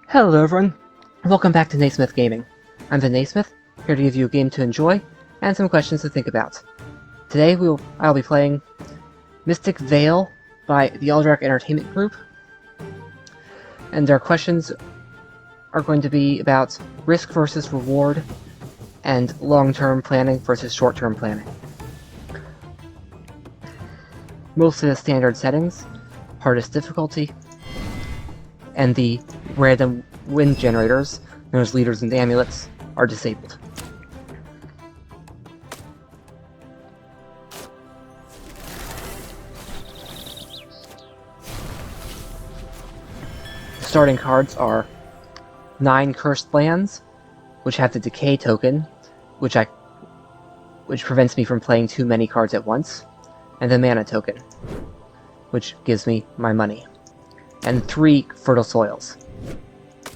Hello everyone, welcome back to Naysmith Gaming. I'm the Naysmith, here to give you a game to enjoy, and some questions to think about. Today I'll be playing Mystic Vale by the Alderac Entertainment Group, and our questions are going to be about risk versus reward, and long-term planning versus short-term planning. Most of the standard settings, hardest difficulty, and the random wind generators, known as leaders and amulets, are disabled. The starting cards are 9 cursed lands, which have the decay token, which prevents me from playing too many cards at once, and the mana token, which gives me my money, and 3 fertile soils.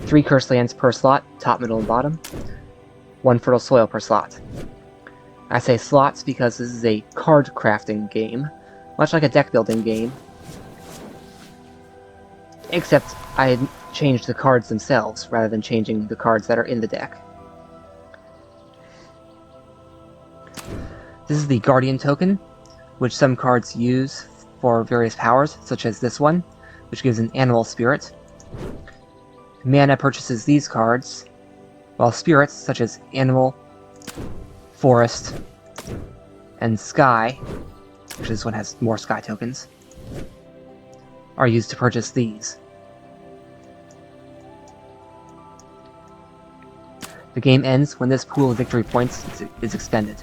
3 cursed lands per slot, top, middle, and bottom. 1 fertile soil per slot. I say slots because this is a card crafting game, much like a deck building game, except I changed the cards themselves rather than changing the cards that are in the deck. This is the Guardian token, which some cards use for various powers, such as this one, which gives an animal spirit. Mana purchases these cards, while spirits such as Animal, Forest, and Sky, which this one has more Sky tokens, are used to purchase these. The game ends when this pool of victory points is expended.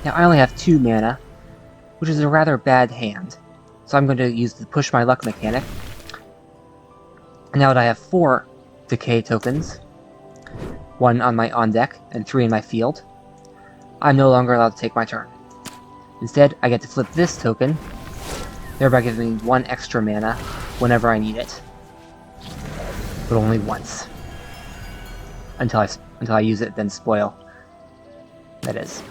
Now I only have 2 mana, which is a rather bad hand, so I'm going to use the push my luck mechanic. Now that I have 4 decay tokens, 1 on my on-deck and 3 in my field, I'm no longer allowed to take my turn. Instead, I get to flip this token, thereby giving me 1 extra mana whenever I need it, but only once. Until I use it, then spoil. That is.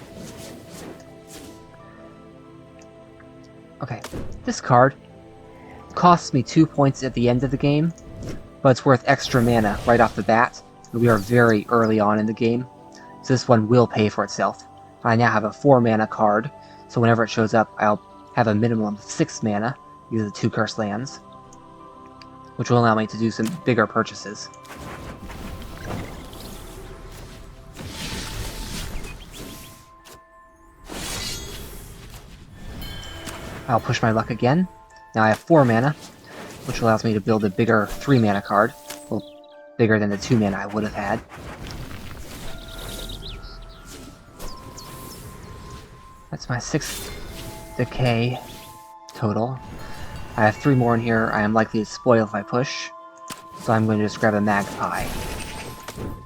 Okay, this card costs me 2 points at the end of the game, but it's worth extra mana right off the bat. We are very early on in the game, so this one will pay for itself. I now have a 4 mana card, so whenever it shows up, I'll have a minimum of 6 mana, because of the 2 cursed lands, which will allow me to do some bigger purchases. I'll push my luck again. Now I have 4 mana, which allows me to build a bigger 3 mana card. Well, bigger than the 2 mana I would have had. That's my 6th decay total. I have 3 more in here I am likely to spoil if I push, so I'm going to just grab a magpie.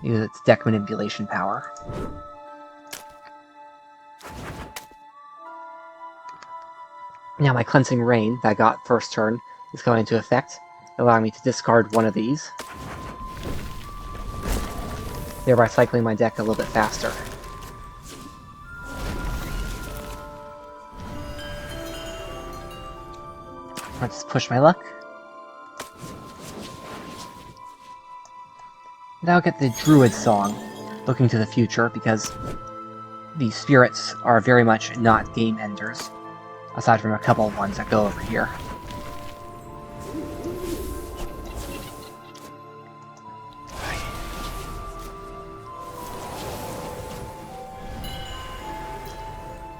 Use its deck manipulation power. Now my Cleansing Rain that I got first turn is going into effect, allowing me to discard 1 of these, thereby cycling my deck a little bit faster. Let's push my luck. Now I'll get the Druid Song, looking to the future, because the spirits are very much not game enders, aside from a couple of ones that go over here.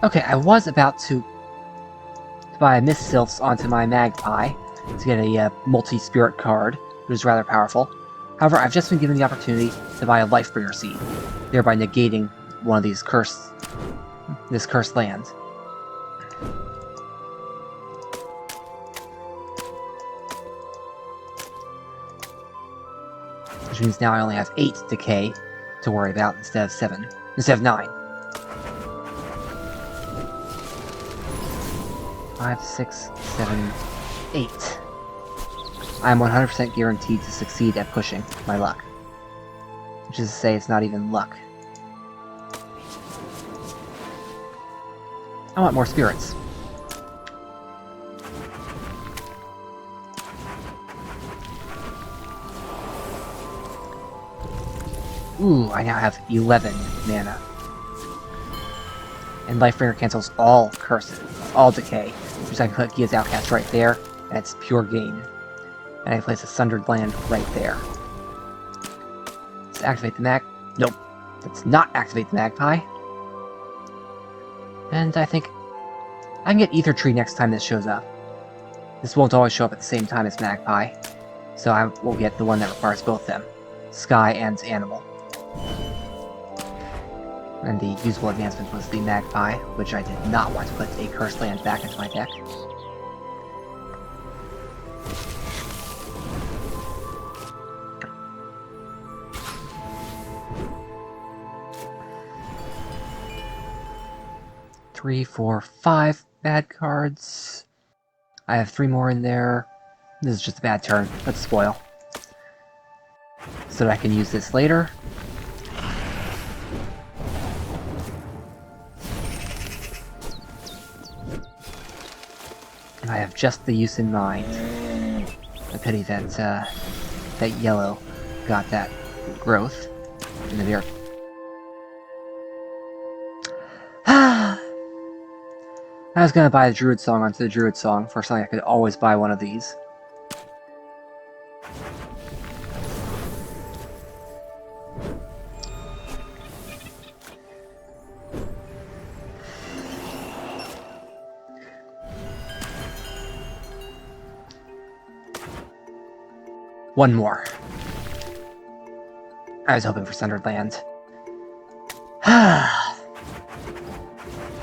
Okay, I was about to buy Mist Sylphs onto my Magpie to get a multi-spirit card, which is rather powerful. However, I've just been given the opportunity to buy a Lifebringer Seed, thereby negating one of these cursed land. Which means now I only have 8 decay to worry about instead of 9. 5, 6, 7, 8. I'm 100% guaranteed to succeed at pushing my luck. Which is to say, it's not even luck. I want more spirits. Ooh, I now have 11 mana. And Lifebringer cancels all curses, all decay. Which I can put Gia's Outcast right there, and it's pure gain. And I place a Sundered Land right there. Let's activate the mag... Nope. Let's not activate the Magpie. And I think I can get Ether Tree next time this shows up. This won't always show up at the same time as Magpie, so I will get the one that requires both them. Sky and Animal. And the usable advancement was the Magpie, which I did not want to put a Cursed Land back into my deck. Three, four, 5 bad cards. I have 3 more in there. This is just a bad turn. Let's spoil. So that I can use this later. And I have just the use in mind. A pity that that yellow got that growth in the very... I was gonna buy the Druid Song onto the Druid Song for something I could always buy one of these. One more. I was hoping for Sundered Land.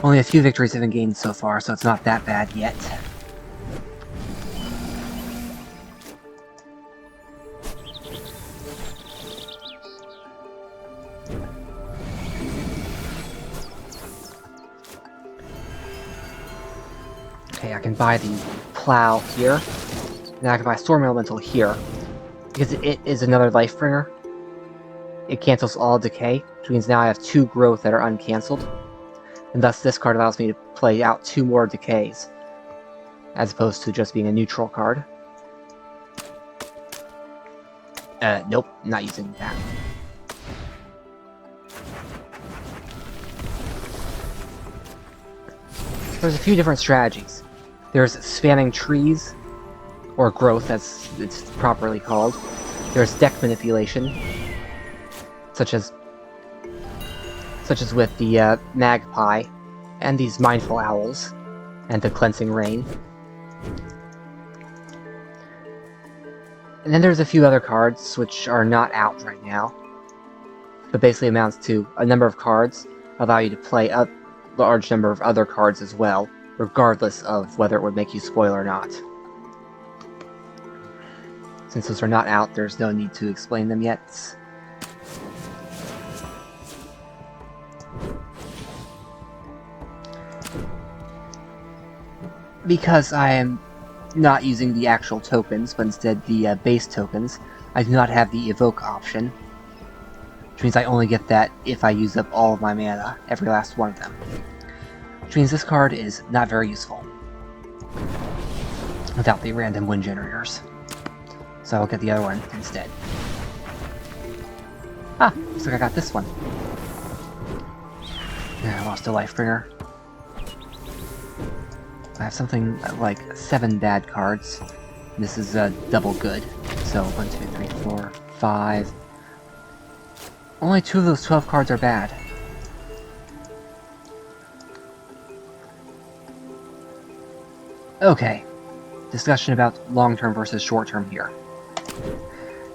Only a few victories have been gained so far, so it's not that bad yet. Okay, I can buy the Plow here. And I can buy Storm Elemental here. Because it is another Lifebringer. It cancels all decay, which means now I have 2 growth that are uncancelled. And thus this card allows me to play out 2 more decays, as opposed to just being a neutral card. Nope, not using that. There's a few different strategies. There's spamming trees, or growth as it's properly called. There's deck manipulation, such as with the Magpie, and these Mindful Owls, and the Cleansing Rain. And then there's a few other cards which are not out right now, but basically amounts to a number of cards allow you to play a large number of other cards as well, regardless of whether it would make you spoil or not. Since those are not out, there's no need to explain them yet. Because I am not using the actual tokens, but instead the base tokens, I do not have the evoke option, which means I only get that if I use up all of my mana, every last one of them. Which means this card is not very useful without the random wind generators. So I'll get the other one instead. Ah, looks like I got this one. Yeah, I lost a Lifebringer. I have something like 7 bad cards. This is double good. So 1, 2, 3, 4, 5. Only 2 of those 12 cards are bad. Okay. Discussion about long-term versus short-term here.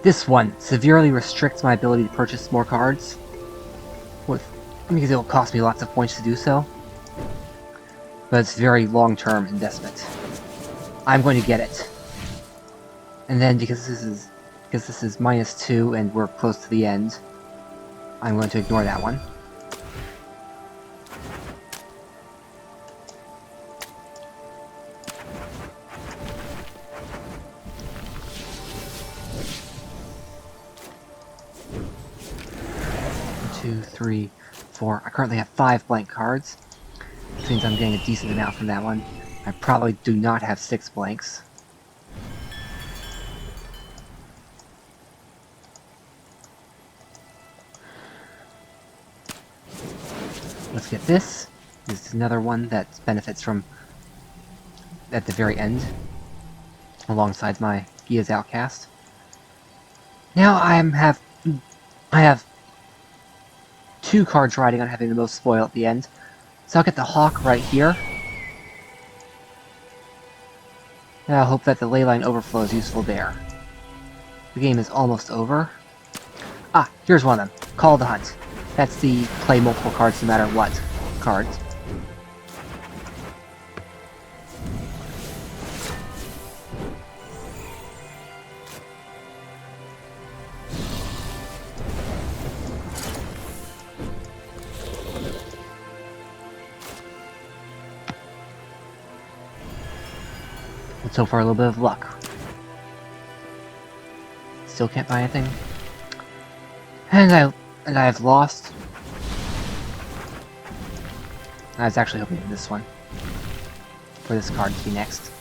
This one severely restricts my ability to purchase more cards, because it will cost me lots of points to do so. But it's very long-term investment. I'm going to get it. And then because this is -2 and we're close to the end, I'm going to ignore that one. One, 2, 3, 4. I currently have 5 blank cards. Which means I'm getting a decent amount from that one. I probably do not have 6 blanks. Let's get this. This is another one that benefits from at the very end, alongside my Gia's Outcast. Now I have 2 cards riding on having the most spoil at the end, so I'll get the Hawk right here. And I'll hope that the Leyline Overflow is useful there. The game is almost over. Ah, here's one of them. Call the Hunt. That's the play multiple cards no matter what card. And so far, a little bit of luck. Still can't buy anything. And I've lost. I was actually hoping for this one. For this card to be next.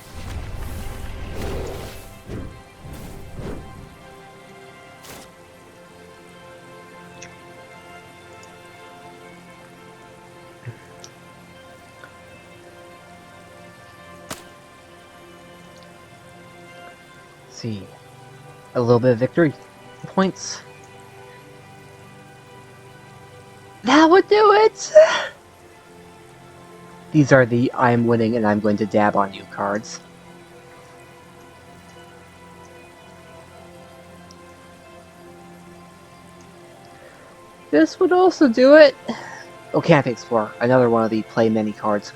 See, a little bit of victory points. That would do it! These are the I'm winning and I'm going to dab on you cards. This would also do it. Oh, Camp Explorer, another one of the play many cards.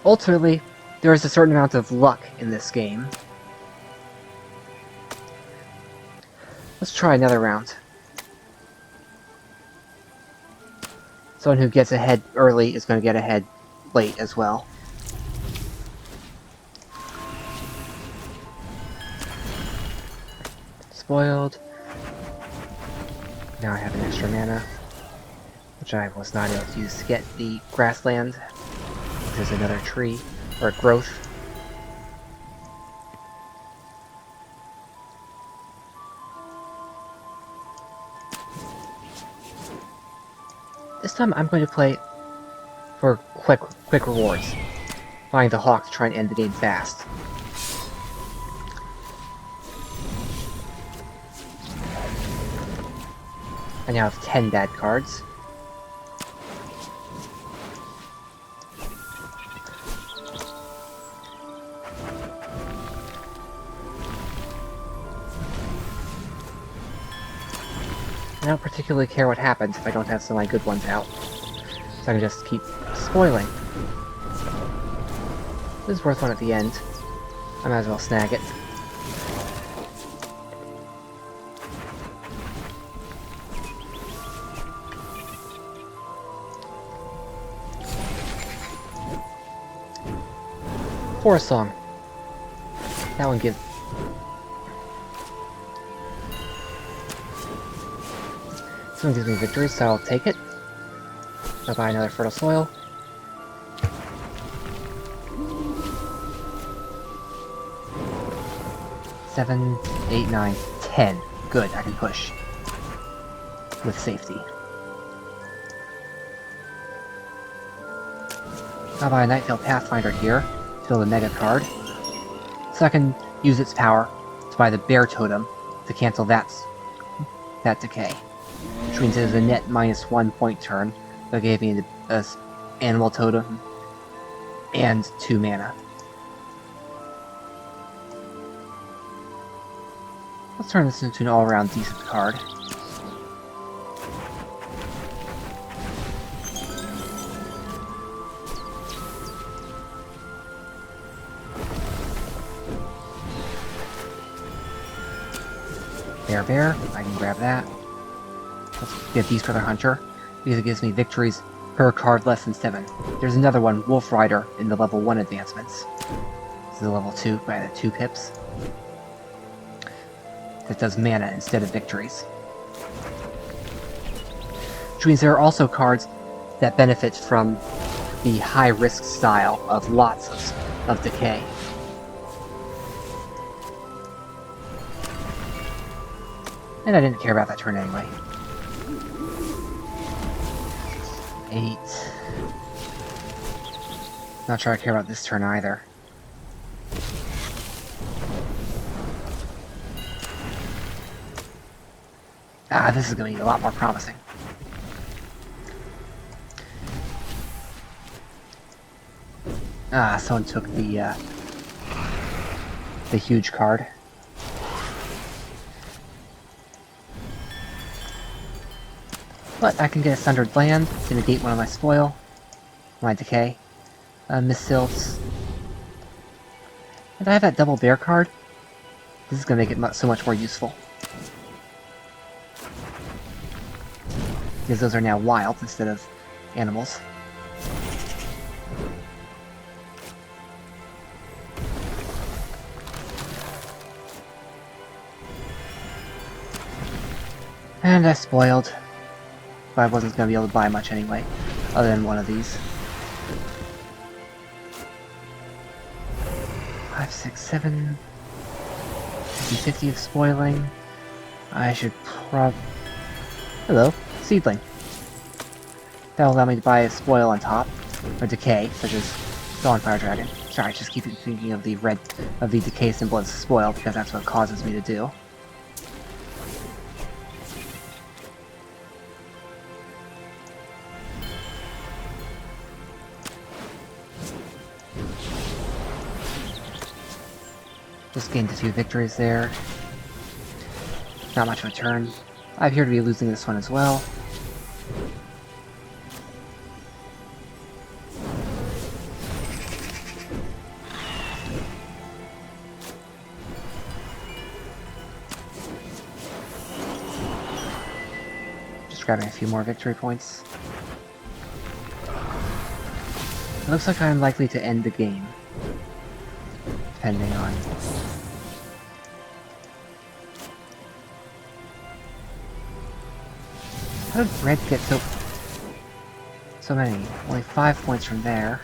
Ultimately, there is a certain amount of luck in this game. Let's try another round. Someone who gets ahead early is going to get ahead late as well. Spoiled. Now I have an extra mana, which I was not able to use to get the grassland. There's another tree, or growth. This time I'm going to play for quick rewards. Find the Hawk to try and end the game fast. I now have 10 bad cards. I don't particularly care what happens if I don't have some of my good ones out. So I can just keep spoiling. This is worth one at the end. I might as well snag it. Forest Song. That one gives... This one gives me victory, so I'll take it. I'll buy another Fertile Soil. Seven, 8, 9, 10. Good, I can push. With safety. I'll buy a Nightveil Pathfinder here, to build a Mega card. So I can use its power to buy the Bear Totem to cancel that decay. Which means it is a net -1 point turn. That gave me the Animal Totem and 2 mana. Let's turn this into an all-around decent card. Bear, I can grab that. Let's get Beast Brother Hunter, because it gives me victories per card less than 7. There's another one, Wolf Rider, in the level 1 advancements. This is a level 2 by the 2 pips. That does mana instead of victories. Which means there are also cards that benefit from the high-risk style of lots of decay. And I didn't care about that turn anyway. 8. Not sure I care about this turn either. Ah, this is going to be a lot more promising. Ah, someone took the huge card. But I can get a Sundered Land to negate one of my spoil, my decay, Missiles. And I have that double bear card. This is going to make it so much more useful. Because those are now wild instead of animals. And I spoiled. But I wasn't going to be able to buy much anyway, other than one of these. 5, 6, 7... 50 of spoiling. I should Hello, Seedling. That'll allow me to buy a spoil on top, or decay, such as Dawnfire Dragon. Sorry, I just keep thinking of the decay symbol as spoil, because that's what it causes me to do. Just gained a few victories there. Not much of a turn. I appear to be losing this one as well. Just grabbing a few more victory points. It looks like I'm likely to end the game. Depending on... How did red get so many? Only 5 points from there.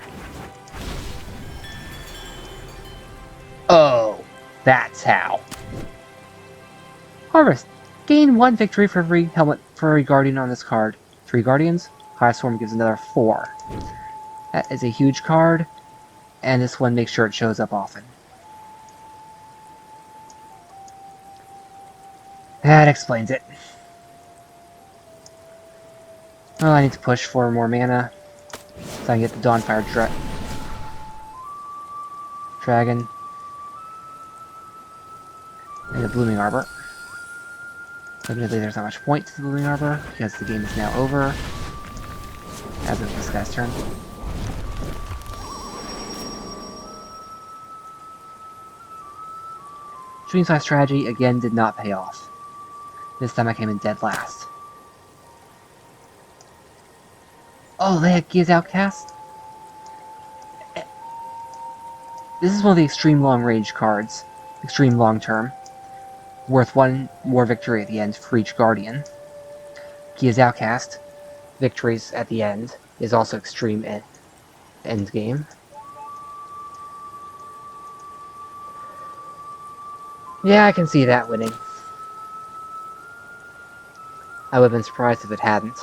Oh, that's how. Harvest. Gain 1 victory for every helmet for every guardian on this card. 3 guardians. Highest form gives another 4. That is a huge card, and this one makes sure it shows up often. That explains it. Well, I need to push for more mana, so I can get the Dawnfire Dragon and the Blooming Arbor. Admittedly, there's not much point to the Blooming Arbor, because the game is now over, as of this guy's turn. Shooting Star strategy again did not pay off. This time I came in dead last. Oh, they had Gia's Outcast? This is one of the extreme long-range cards. Extreme long-term. Worth 1 more victory at the end for each Guardian. Gia's Outcast, victories at the end, is also extreme end game. Yeah, I can see that winning. I would have been surprised if it hadn't.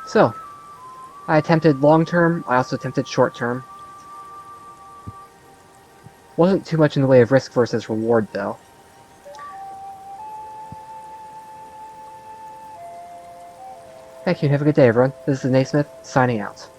So, I attempted long-term, I also attempted short-term. Wasn't too much in the way of risk versus reward, though. Thank you, have a good day, everyone. This is Naysmith, signing out.